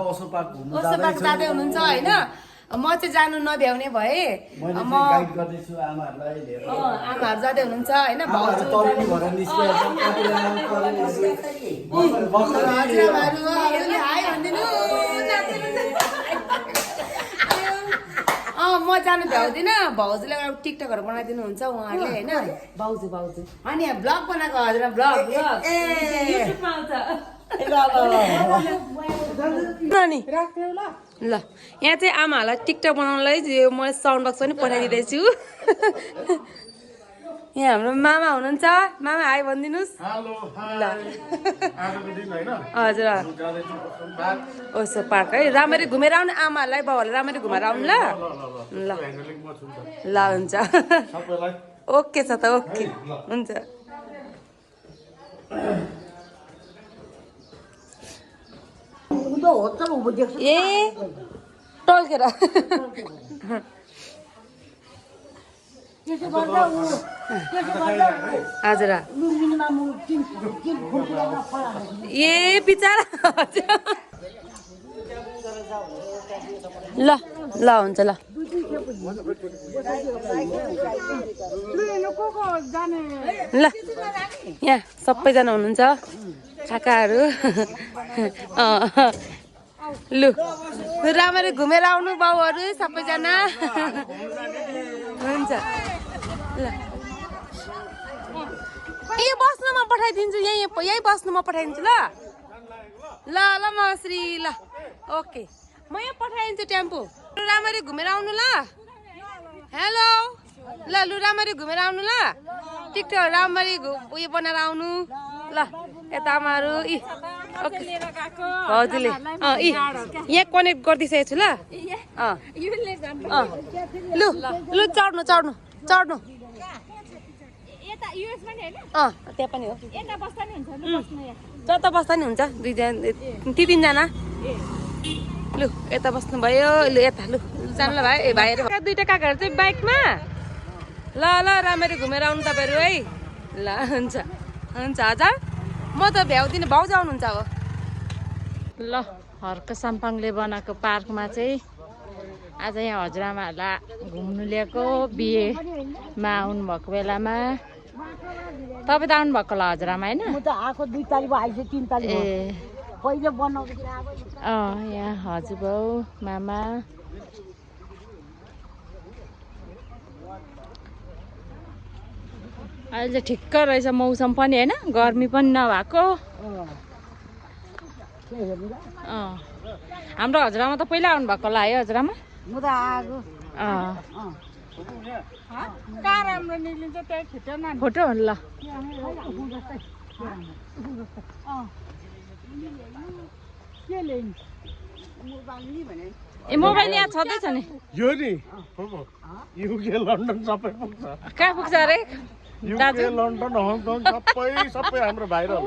ओसो park जाँदै हुनुहुन्छ होइन म चाहिँ जानु नभ्याउने भए आमाहरू जाँदै हुनुहुन्छ होइन म जानु भ्याउँदिनँ भाउजूले टिकटकहरू बनाइदिनुहुन्छ उहाँहरूले होइन भाउजू अनि यहाँ ब्लग बनाएको हजुर ब्लग ल यहाँ चाहिँ आमाहरूलाई टिकटक बनाउनलाई म साउन्ड बक्स पनि पठाइदिँदैछु यहाँ हाम्रो मामा हुनुहुन्छ मामा हाई भनिदिनुहोस् ल हजुर ओसो पार्क है राम्ररी घुमेर आउनु आमाहरूलाई बाउहरूलाई राम्ररी घुमेर आउनु ल ल ल हुन्छ ओके छ त ओके हुन्छ ए टल्केर हजुर ए बिचारा ल ल हुन्छ ल ल यहाँ सबैजना हुनुहुन्छ काकाहरू लु राम्ररी घुमेर आउनु बाउहरू सबैजना हुन्छ ल ए बस्नु म पठाइदिन्छु यहीँ बस्नु म पठाइदिन्छु ल ल ल म श्री ल ओके म यहाँ पठाइदिन्छु टेम्पो राम्ररी घुमेर आउनु ल हेलो ल लु राम्ररी घुमेर आउनु ल टिकटक राम्ररी उयो बनाएर आउनु ल यता आमाहरू ओके हजुरले यहाँ कनेक्ट गरिदिइसकेको छु ल लु लु चढ्नु चढ्नु चढ्नु त्यहाँ पनि हो जता बस्दा नि हुन्छ तिनजना लु यता बस्नु भयो लु यता लु जानु ल भाइ भाइहरू दुइटा काकाहरू चाहिँ बाइकमा ल ल राम्ररी घुमेर आउनु तपाईँहरू है ल हुन्छ हुन्छ हजुर म त भ्याउँदिनँ भाउजू आउनुहुन्छ अब ल हर्क साम्पाङले बनाएको पार्कमा चाहिँ आज यहाँ हजुरआमाहरूलाई घुम्नु ल्याएको बिहेमा आउनुभएको बेलामा तपाईँ त आउनुभएको होला हजुरआमा होइन म त आएको 2 तारिक आइसक्यो 3 तारिक ए पहिले बनाउँदै यहाँ हजुरबाउ मामा अहिले ठिक्क रहेछ मौसम पनि होइन गर्मी पनि नभएको हाम्रो हजुरआमा त पहिला आउनुभएको होला है हजुरआमा म त आएको कहाँ राम्रो निक्लिन्छ त्यही छिटो न फोटो ल ए मोबाइल यहाँ छँदैछ नि यो नि युके लन्डन सबै पुग्छ कहाँ पुग्छ अरे युके लन्डन हङकङ सबै हाम्रो भाइरल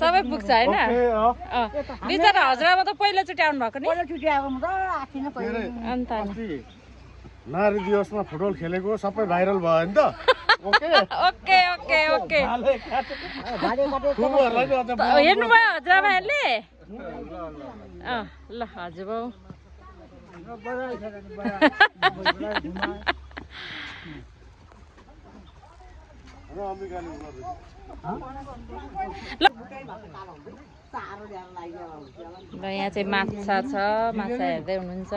सबै पुग्छ होइन बिचरा हजुरआमा त पहिलोचोटि आउनु भएको नि पहिलोचोटि आएको म त आथिन पहिले अन्त नारी दिवसमा फुटबल खेलेको सबै भाइरल भयो नि त ओके ओके ओके ओके हेर्नुभयो हजुरआमाहरूले ल हजुरबाउ ल यहाँ चाहिँ माछा छ माछा हेर्दै हुनुहुन्छ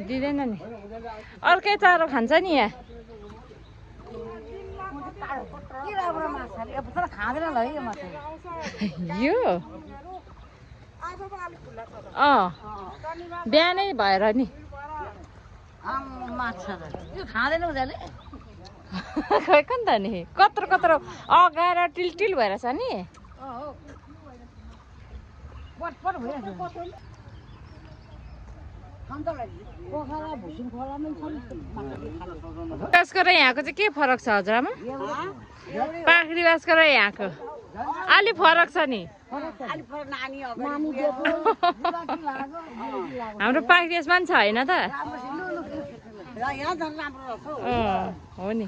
दिँदैन नि अर्कै चारो खान्छ नि यहाँ यो बिहानै भएर नि खै त नि कत्रो कत्रो अगाएर टिल भएर छ नि बाँसको र यहाँको चाहिँ के फरक छ हजुरआमा पाखरी बाँसको र यहाँको अलि फरक छ नि हाम्रो पाखरी बाँसमा पनि छ होइन त यहाँ झन् राम्रो रहेछ हौ। हो नि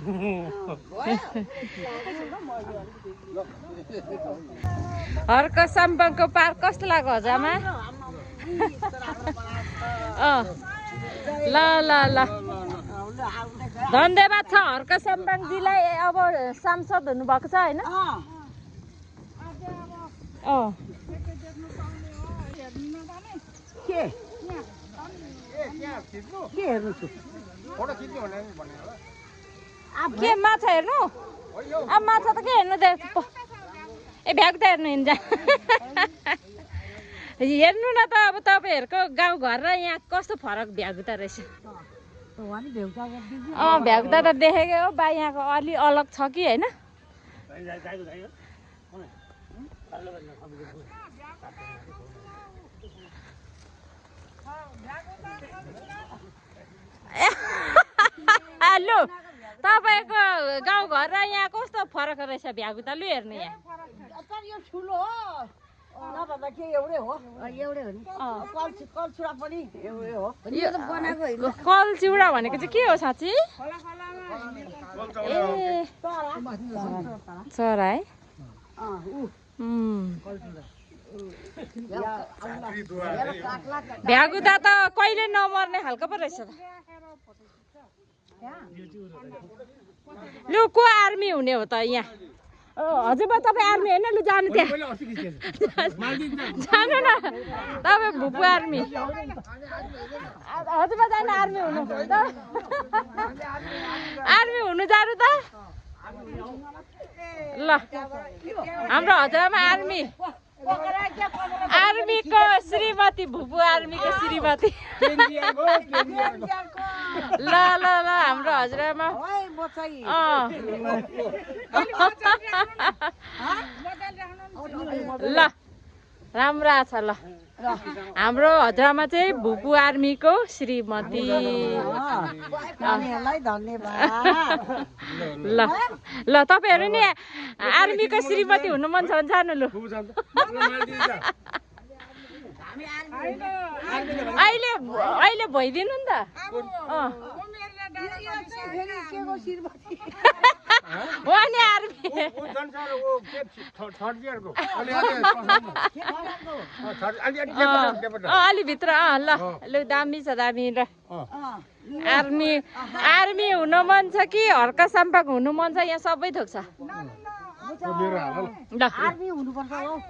हर्क साम्पाङको पार्क कस्तो लाग्यो हजुरआमा ल ल ल धन्यवाद छ हर्क साम्पाङजीलाई अब सांसद हुनुभएको छ होइन के हेर्नु छु के माछा हेर्नु अब माछा त के हेर्नु दे ए भ्याग त हेर्नु हिँड्छ हेर्नु न त अब तपाईँहरूको गाउँघर र यहाँ कस्तो फरक भ्यागुता रहेछ भ्यागुता त देखेकै हो बा यहाँको अलि अलग छ कि होइन लु तपाईँको गाउँघर र यहाँ कस्तो फरक रहेछ भ्यागुता लु हेर्नु यहाँ यो ठुलो हो नभए के एउटै हो एउटै हो नि कलचुडा पनि एउटै हो यो त बनाएको होइन कलचिउडा भनेको चाहिँ के हो साँच्ची ए चरा है भ्यागुता त कहिले नमर्ने खालको पो रहेछ त लु को आर्मी हुने हो त यहाँ हजुर तपाईँ आर्मी होइन लु जानु त्यहाँ जानु न तपाईँ भुपु आर्मी हजुर जानु आर्मी हुनु आर्मी हुनु जानु त ल हाम्रो हजुरआमा आर्मी आर्मीको श्रीमती भुपु आर्मीको श्रीमती ल ल ल हाम्रो हजुरआमा ल राम्रो आछ ल हाम्रो हजुरआमा चाहिँ भुपु आर्मीको श्रीमती ल ल तपाईँहरू नि आर्मीको श्रीमती हुनु मन छ भने जानु लु अहिले अहिले भइदिनु नि त हो नि आर्मी अलि भित्र ल लु दामी छ दामी र आर्मी आर्मी हुन मन छ कि हर्का साम्पाङ हुनु मन छ यहाँ सबै थोक छ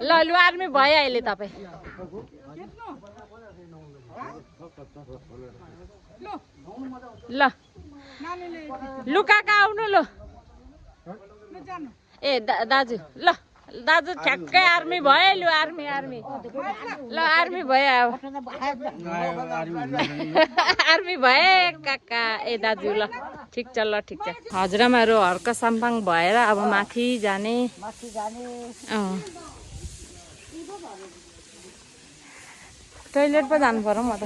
ल लु आर्मी भयो अहिले तपाईँ ल लु काका आउनु ल ए दाजु ल दाजु ठ्याक्कै आर्मी भयो लु आर्मी आर्मी ल आर्मी भयो अब आर्मी भए काका ए दाजु ल ठिक छ ल ठिक छ हजुरआमाहरू हर्क साम्पाङ भएर अब माथि जाने टोइलेट पो जानु पर्यो म त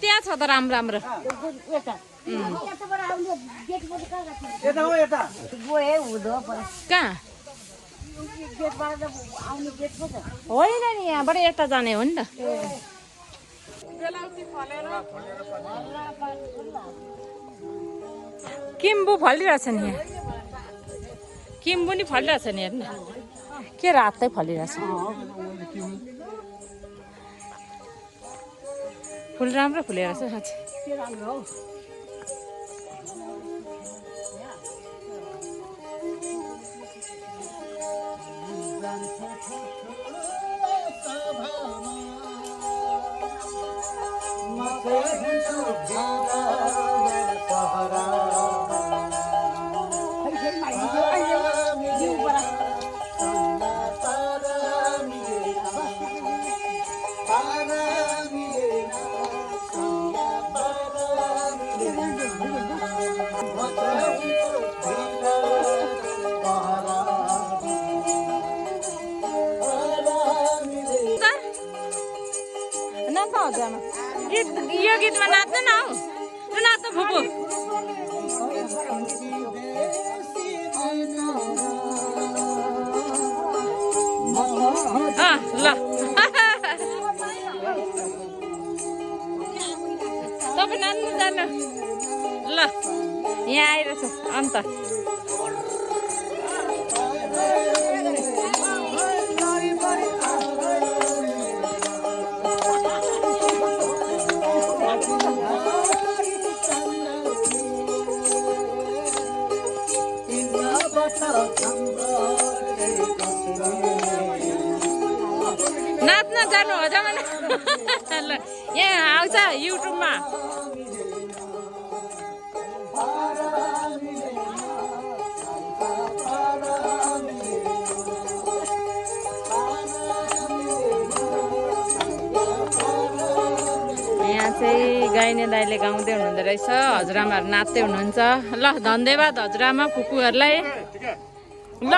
त्यहाँ छ त राम्रो राम्रो कहाँ होइन नि यहाँबाट यता जाने हो नि त किम्बु फलिरहेछ नि यहाँ किम्बु नि फलिरहेछ नि हेर्नु के रातै फलिरहेछ फुल राम्रो फुलेर छ साँच्चै यो गीतमा नाच्नु न हौ नाच्नु भुपु ल तपाईँ नाच्नु जानु ल यहाँ आइरहेछ अन्त नाच्न जानु हो जमाना ल यहाँ आउँछ युट्युबमा यहाँ चाहिँ गाइने दाइले गाउँदै हुनुहुँदो रहेछ हजुरआमाहरू नाच्दै हुनुहुन्छ ल धन्यवाद हजुरआमा फुपूहरूलाई ल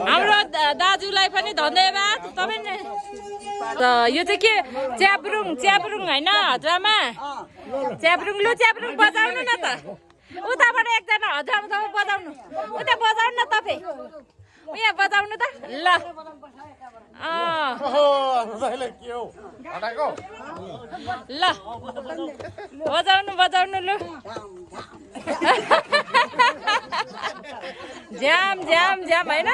हाम्रो दाजुलाई पनि धन्यवाद तपाईँ यो चाहिँ के च्याब्रुङ होइन हजुरआमा च्याब्रुङ बजाउनु न त उताबाट एकजना हजुरआमा बजाउनु उता बजाउनु न तपाईँ यहाँ बजाउनु त ल ल बजाउनु लु ज्याम होइन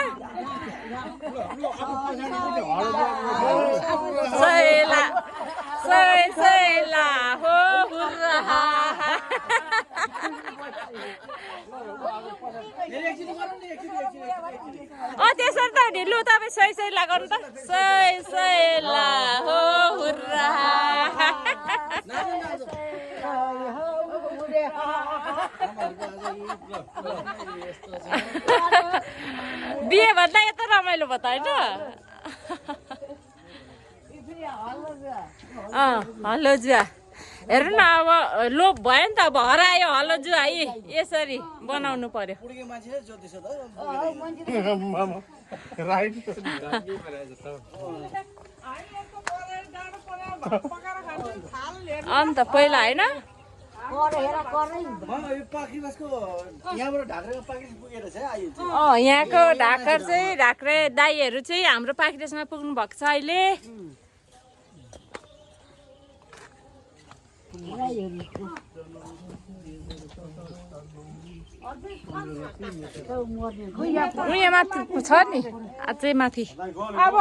सैला हो त्यसरी त ढिलो तपाईँ सही लगाउनु त सैला हो हुर्रा बिहे भन्दा यता रमाइलो भयो त होइन हलो जुवा हेर्नु न अब लोभ भयो नि त अब हरायो हलो जुवा यसरी बनाउनु पर्यो अन्त पहिला होइन यहाँको ढाकर चाहिँ ढाक्रे दाईहरू चाहिँ हाम्रो पाखिरेसमा पुग्नु भएको छ अहिले उयो माथि छ नि अझै माथि अब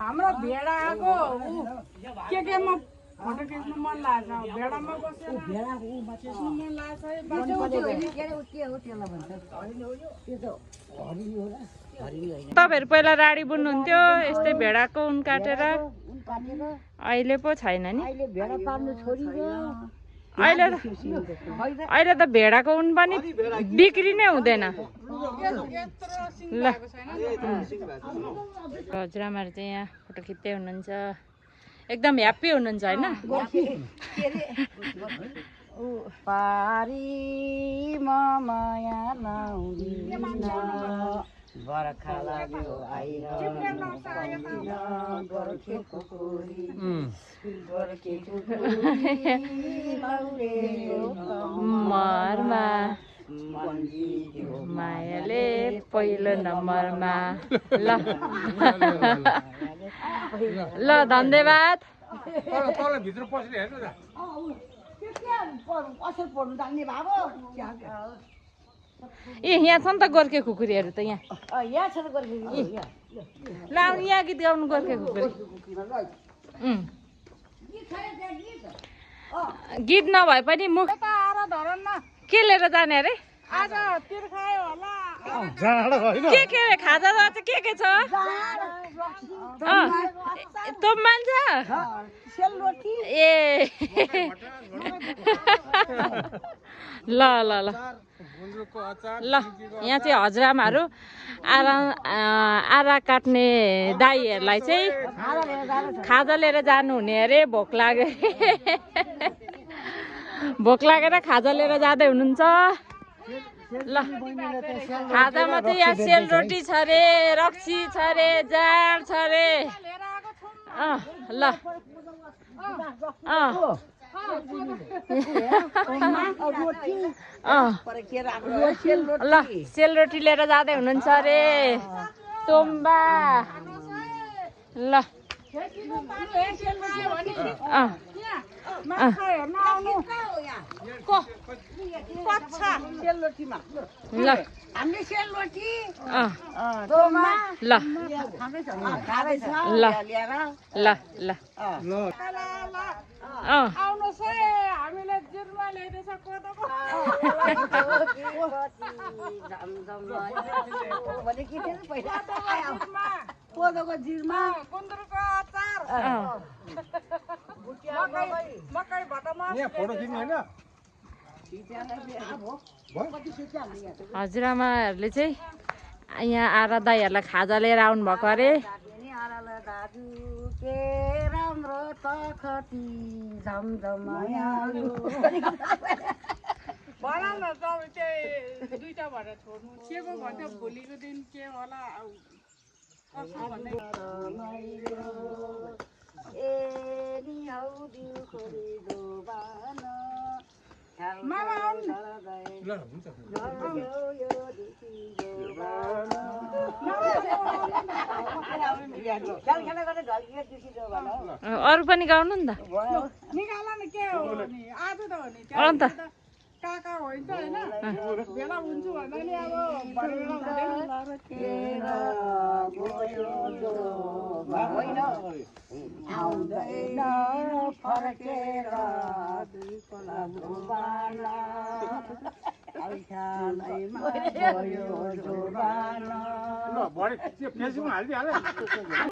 हाम्रो भेडा आएको केमा फोटो खिच्नु मन लाग्छ भेडामा बसेर मन लाग्छ तपाईँहरू पहिला राडी बुन्नुहुन्थ्यो यस्तै भेडाको उन काटेर अहिले पो छैन नि अहिले त भेडाको उन पनि बिक्री नै हुँदैन ल हजुरआमाहरू चाहिँ यहाँ फोटो खिच्दै हुनुहुन्छ एकदम ह्याप्पी हुनुहुन्छ होइन बर्खा लाग्यो मरमा मायाले पहिलो नम्बरमा ल धन्यवाद ए यहाँ छ नि त गोर्खे खुकुरीहरू त यहाँ ल यहाँ गीत गाउनु गोर्खे खुकुरी गीत नभए पनि मुख के लिएर जाने अरे के खाजा चाहिँ के छ तँ मान्छ ए ल ल ल ल यहाँ चाहिँ हजुरआमाहरू आरा काट्ने दाईहरूलाई चाहिँ खाजा लिएर जानुहुने अरे भोक लागेर खाजा लिएर जाँदै हुनुहुन्छ ल खाजामा चाहिँ यहाँ सेलरोटी छ अरे रक्सी छ अरे जाँड छ अरे ल ल सेलरोटी लिएर जाँदै हुनुहुन्छ अरे तोम्बा ल माछा हेर्न आउनु पच्छ सेलरोटीमा ल हामीले सेलरोटी अँ दोमा ल खाँदै छ ल। ल्याएर ल ल अँ आउनुहोस् है हामीले जिरमा ल्याइदिएछ कोदोको भने के थियो पहिला जिरमा, कोदोको जिरमा गुन्द्रुकको अचार अँ मकै भटमास फोटो खिच्नु होइन हजुरआमाहरूले चाहिँ यहाँ आएर दाइहरूलाई खाजा लिएर आउनु भएको अरे दाजु के राम्रो तखती झमझमायालु भन न तपाईँ त्यही दुईटा भनेर छोड्नु के को भन्थ्यो भोलिको दिन के होला कसो भन्ने मामा आउनु अरू पनि गाउनु नि त निकाल न के हो नि आज त हो नि अन्त काका होइन होइन भेला हुन्छु भन्दा नि अब भेला आउँदैन फर्केर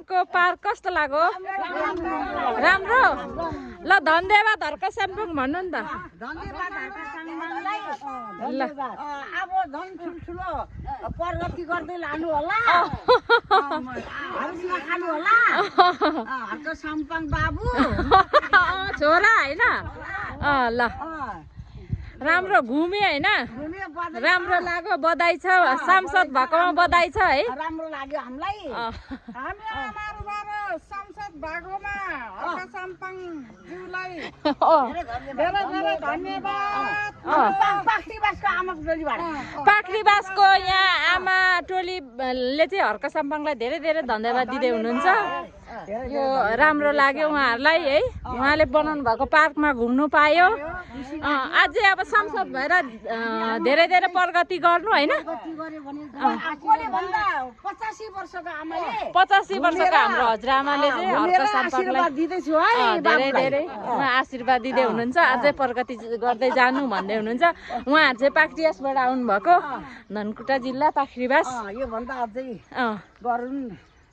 को पार्क कस्तो लाग्यो राम्रो ल धन्यवाद हर्क स्याम्पुङ भन्नु नि त ल अब झन् ठुल्ठुलो प्रगति गर्दै लानु होला हाउसमा खानु होला हर्क साम्पाङ बाबु छोरा होइन ल राम्रो घुमे होइन राम्रो लाग्यो बधाई छ सांसद भएकोमा बधाई छ है राम्रो लाग्यो हामीलाई हामी आमाहरूबाट संसद भागोमा हर्क साम्पाङ ज्यूलाई धेरै धेरै धन्यवाद पाखरीबासको आमाको टोलीबाट पाखरीबासको यहाँ आमा टोलीले चाहिँ हर्क साम्पाङलाई धेरै धेरै धन्यवाद दिँदै हुनुहुन्छ यो राम्रो लाग्यो उहाँहरूलाई है उहाँले बनाउनु भएको पार्कमा घुम्नु पायो अझै अब सांसद भएर धेरै धेरै प्रगति गर्नु होइन 85 वर्षको आमाले 85 वर्षको हाम्रो हजुरआमाले चाहिँ हर्क साम्पाङलाई दिँदैछु है धेरै धेरै उहाँ आशीर्वाद दिँदै हुनुहुन्छ अझै प्रगति गर्दै जानु भन्दै हुनुहुन्छ उहाँहरू चाहिँ पाखरीबासबाट आउनुभएको धनकुटा जिल्ला पाखरीबास योभन्दा अझै अँ गरून्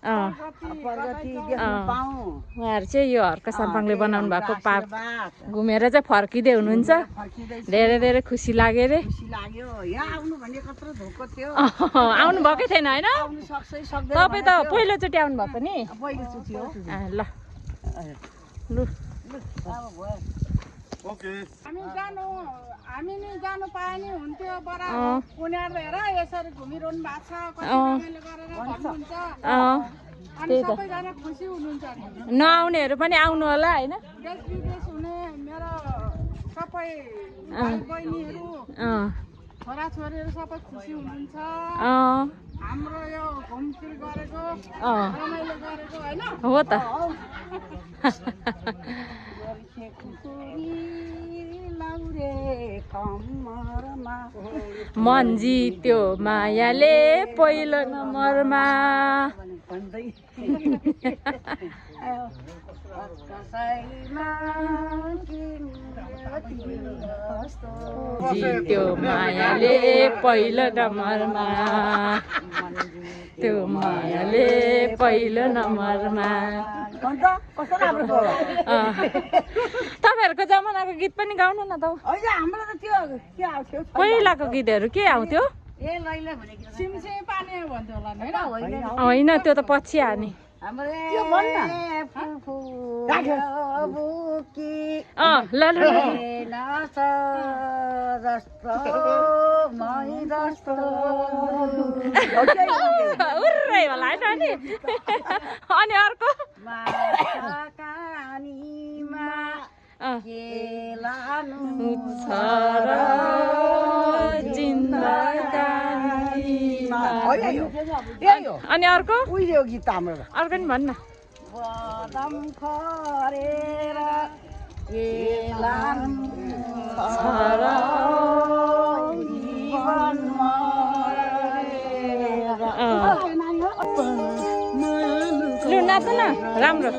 प्रगति देख्न पाऊँ उहाँहरू चाहिँ यो हर्क साम्पाङले बनाउनु भएको पार्क घुमेर चाहिँ फर्किँदै हुनुहुन्छ धेरै धेरै खुसी लाग्यो अरे खुसी लाग्यो यहाँ आउनु भन्ने कत्रो धोको थियो आउनु भएकै थिएन होइन आउनु सक्छै सक्दैन तपाईँ त पहिलोचोटि आउनु भएको नि पहिलोचोटि हो ल लु हामी नि जानु पाए नि हुन्थ्यो बडा उनीहरू हेर यसरी घुमिरहनु भएको छ कसैले गरेर भन्नुहुन्छ अनि सबैजना खुसी हुनुहुन्छ नि नआउनेहरू पनि आउनु होला होइन देश विदेश हुने मेरो सबै भाइ बहिनीहरू छोराछोरीहरू सबै खुसी हुनुहुन्छ हाम्रो यो घुमफिर गरेको रमाइलो गरेको होइन हो त मन जित्यो मायाले पहिलो नम्बरमा जित्यो मायाले पहिलो नम्बरमा त्यो मायाले पहिलो नम्बरमा तपाईँहरूको जमानाको गीत पनि गाउनु न त हाम्रो त त्यो के आउँथ्यो पहिलाको गीतहरू के आउँथ्यो ए लैले भनेको सिमसिमी पानी भन्थ्यो होला होइन होइन त्यो त पछि हाने ल ल उर्रै होला होइन अनि अनि अर्को अनि अर्को गीत हाम्रो अर्को नि भन्न बदम खरेर लु नाच्नु न राम्रो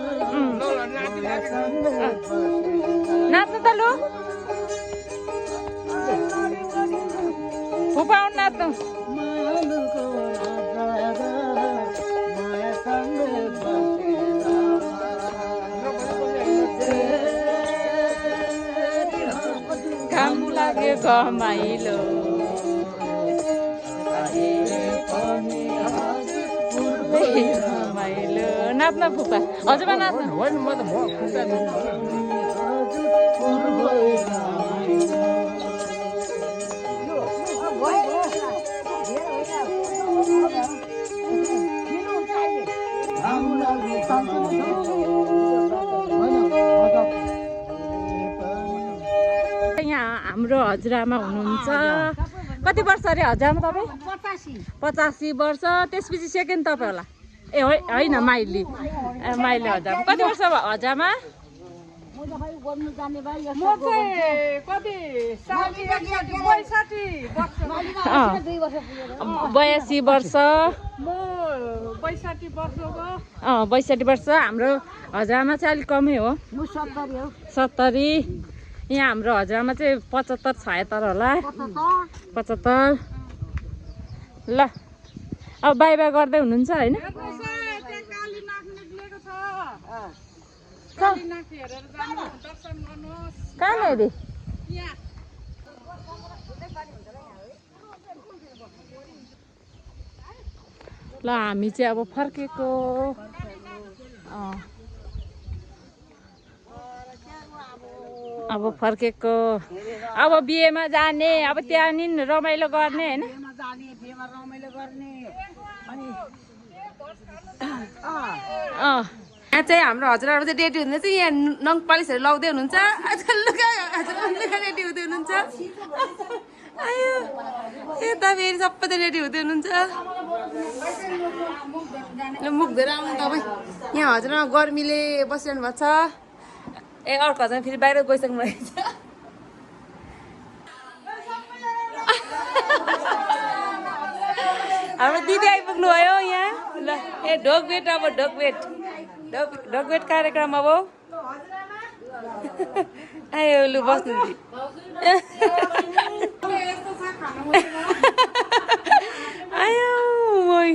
नाच्नु त लु फुपा आउनु नाच्नु काम लाग्यो घमाइलो घमाइलो नाच्न फुपा हजुर नाच्नु होइन म त यहाँ हाम्रो हजुरआमा हुनुहुन्छ कति वर्ष अरे हजुरआमा तपाईँ 85 वर्ष त्यसपछि सेकेन्ड तपाईँ होला ए होइन माइली माइली हजुर कति वर्ष भयो हजुरआमा म चाहिँ कति 82 वर्ष म 62 वर्षको 62 वर्ष हाम्रो हजुरआमा चाहिँ अलिक कमै हो 70 यहाँ हाम्रो हजुरआमा चाहिँ 75 76 होला 75 ल अब बाई बाई गर्दै हुनुहुन्छ होइन कहाँ हेरे ल हामी चाहिँ अब फर्केको अब फर्केको अब बिहेमा जाने अब त्यहाँनिर रमाइलो गर्ने होइन यहाँ चाहिँ हाम्रो हजुरआमा चाहिँ रेडी हुनुहुन्छ यहाँ नङ पालिसहरू लाउँदै हुनुहुन्छ आजकल लुगा रेडी हुँदै हुनुहुन्छ आयो यता फेरि सबै रेडी हुँदै हुनुहुन्छ मुख धोएर आउनु तपाईँ यहाँ हजुरआमा गर्मीले बसिरहनु भएको छ ए अर्को हजुर फेरि बाहिर गइसक्नु रहेछ हाम्रो दिदी आइपुग्नु भयो यहाँ ल ए ढोकभेट अब ढोकभेट कार्यक्रम अब आयो लु बस्नु दिदी आयो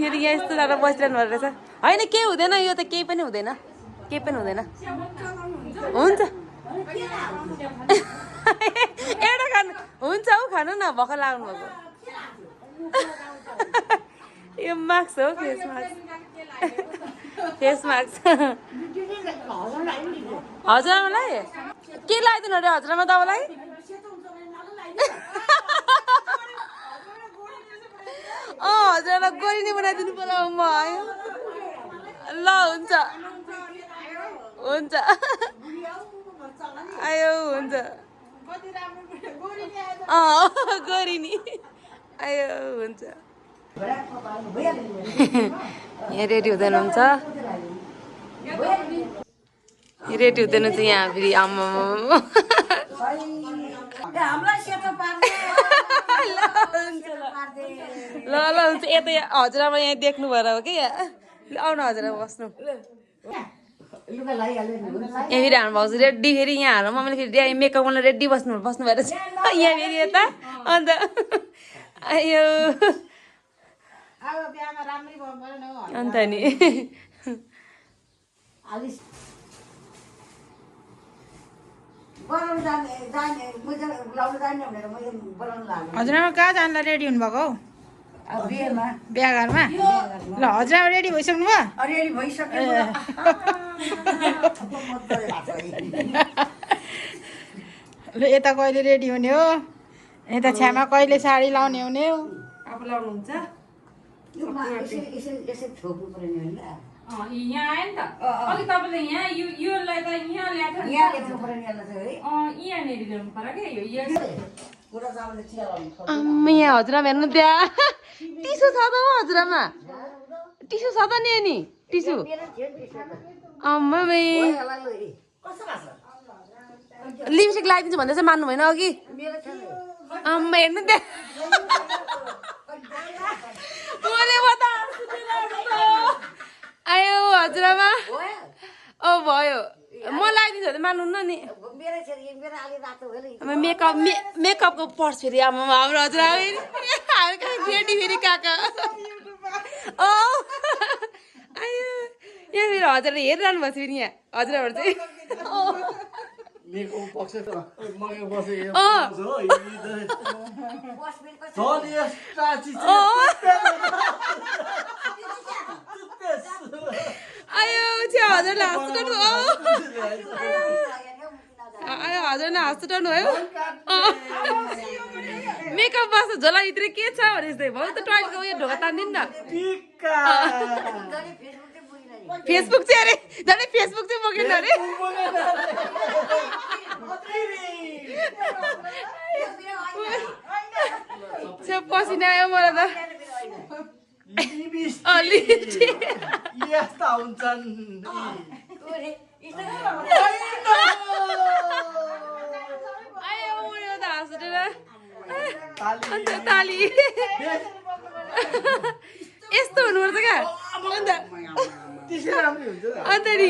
फेरि यहाँ यस्तो साह्रो बसिरहनु भएको रहेछ होइन केही हुँदैन यो त केही पनि हुँदैन हुन्छ एउटा खानु हुन्छ हौ खानु न भर्खर लाग्नु भएको यो मास्क हो फेस मास्क हजुरआमालाई के लगाइदिनु अरे हजुरआमा तपाईँलाई हजुरआमा गोरी नै बनाइदिनु पर्यो म आयो ल हुन्छ आयो हुन्छ गोरी नि आयो हुन्छ यहाँ रेडी हुँदैन हुन्छ रेडी हुँदैन चाहिँ यहाँ फेरि आमा ल हुन्छ यता हजुरआमा यहाँ देख्नु भएर हो कि आउनु हजुरआमा बस्नु यहाँ फेरि हाम्रो भाउजू रेडी फेरि यहाँ हाम्रो मम्मीले फेरि मेकअप गर्न रेडी बस्नु भएर छ यहाँ फेरि यता अन्त आयो अन्त नि हजुरआमा कहाँ जानलाई रेडी हुनुभएको हौ बिहा घरमा ल हजुरआमा रेडी भइसक्नु भयो ल यता कहिले रेडी हुने हो यता छ्यामा कहिले साडी लाउने हुने हो अब लाउनुहुन्छ यहाँ आयो नि त अघि तपाईँले यहाँ योलाई त यहाँ ल्याएको यहाँनिर ल्याउनु पर्यो क्या यहाँ हजुरआमा हेर्नु त्यहाँ टिसु छ त हो हजुरआमा टिसु छ त नि टिसु लिपस्टिक लगाइदिन्छु भन्दै चाहिँ मान्नु भएन अघि आम्मा हेर्नु त्यहाँ आयो हजुरआमा भयो म लगाइदिन्छु भने मान्नुहुन्न नि मेकअपको पर्स फेरि आमा हाम्रो हजुरआमा फेरि फेरि काका आयो यहाँ फेरि हजुरले हेरिरहनु भएको छ फेरि यहाँ हजुरहरू चाहिँ आयो हजुरले हाँस्नु आयो हजुरले हाँस्नु भयो मेकअप बस्छ झोलाभित्र के छ भने जस्तै भयो त टोइलेटको उयो ढोका तान्दिनु न फेसबुक चाहिँ अरे झन् फेसबुक चाहिँ बोकेन अरे पसिना आयो मलाई त यस्ता हुन्छन् आयो मलाई त हाँसेर अन्त ताली यस्तो हुनुपर्छ क्या अन्त नि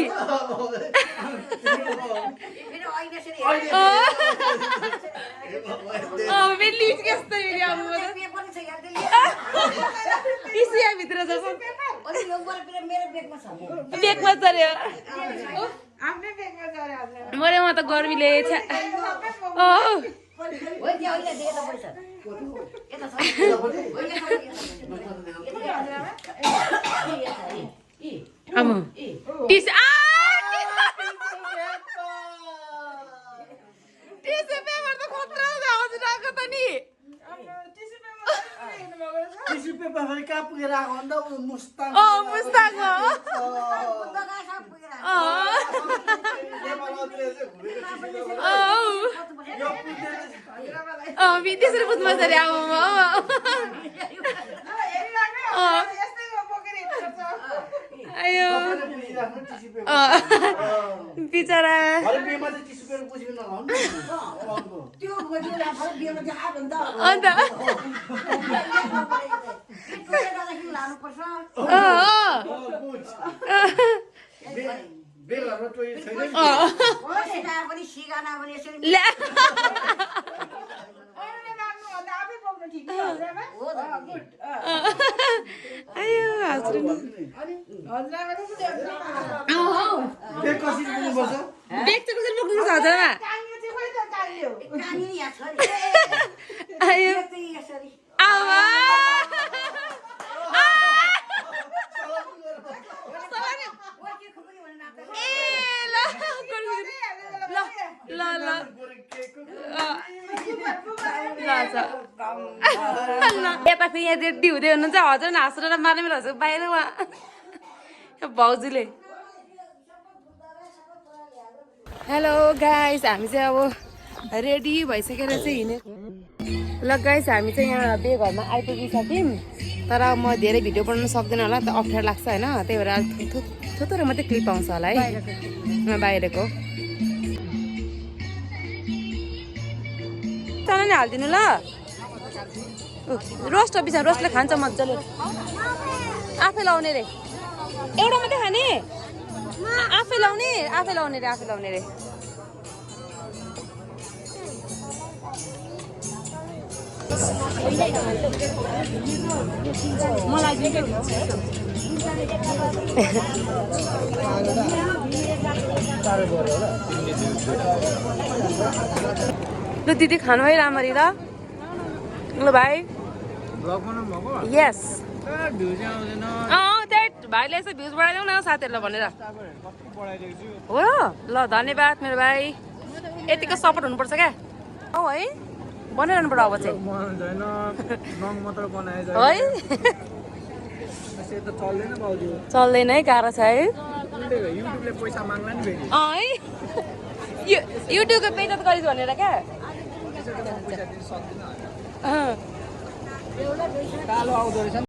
लिट कस्तो भित्र बेगमा चढ्यो मरे म त गर्मीले त्यसरी बुझ्नु पर्छ अरे आमा आयो बिचरा अन्त यता फेरि यहाँ रेडी हुँदै हुनुहुन्छ हजुर हाँसेर मार्ने मेरो हजुर बाहिर उहाँ भाउजूले हेलो गाइस हामी चाहिँ अब रेडी भइसकेर चाहिँ हिँडेको ल गाइस हामी चाहिँ यहाँ बे घरमा आइपुगिसक्यौँ तर म धेरै भिडियो बनाउन सक्दैन होला त अप्ठ्यारो लाग्छ होइन त्यही भएर थोरै मात्रै क्लिप आउँछ होला है बाहिरको सानो नै हालिदिनु ल रोस्ट बिचमा रोस्टले खान्छ मजाले आफै लाउने रे एउटा मात्रै खाने आफै लाउने रे ल दिदी खानु है राम्ररी ल ल भाइ यस भाइले यसो भ्युज बढाइदेऊ न साथीहरूलाई भनेर हो ल धन्यवाद मेरो भाइ यतिको सपोर्ट हुनुपर्छ क्या हौ है बनाइरहनु पर्छ अब चाहिँ है चल्दैन है गाह्रो छ है युट्युबको पेज गरिस् भनेर क्या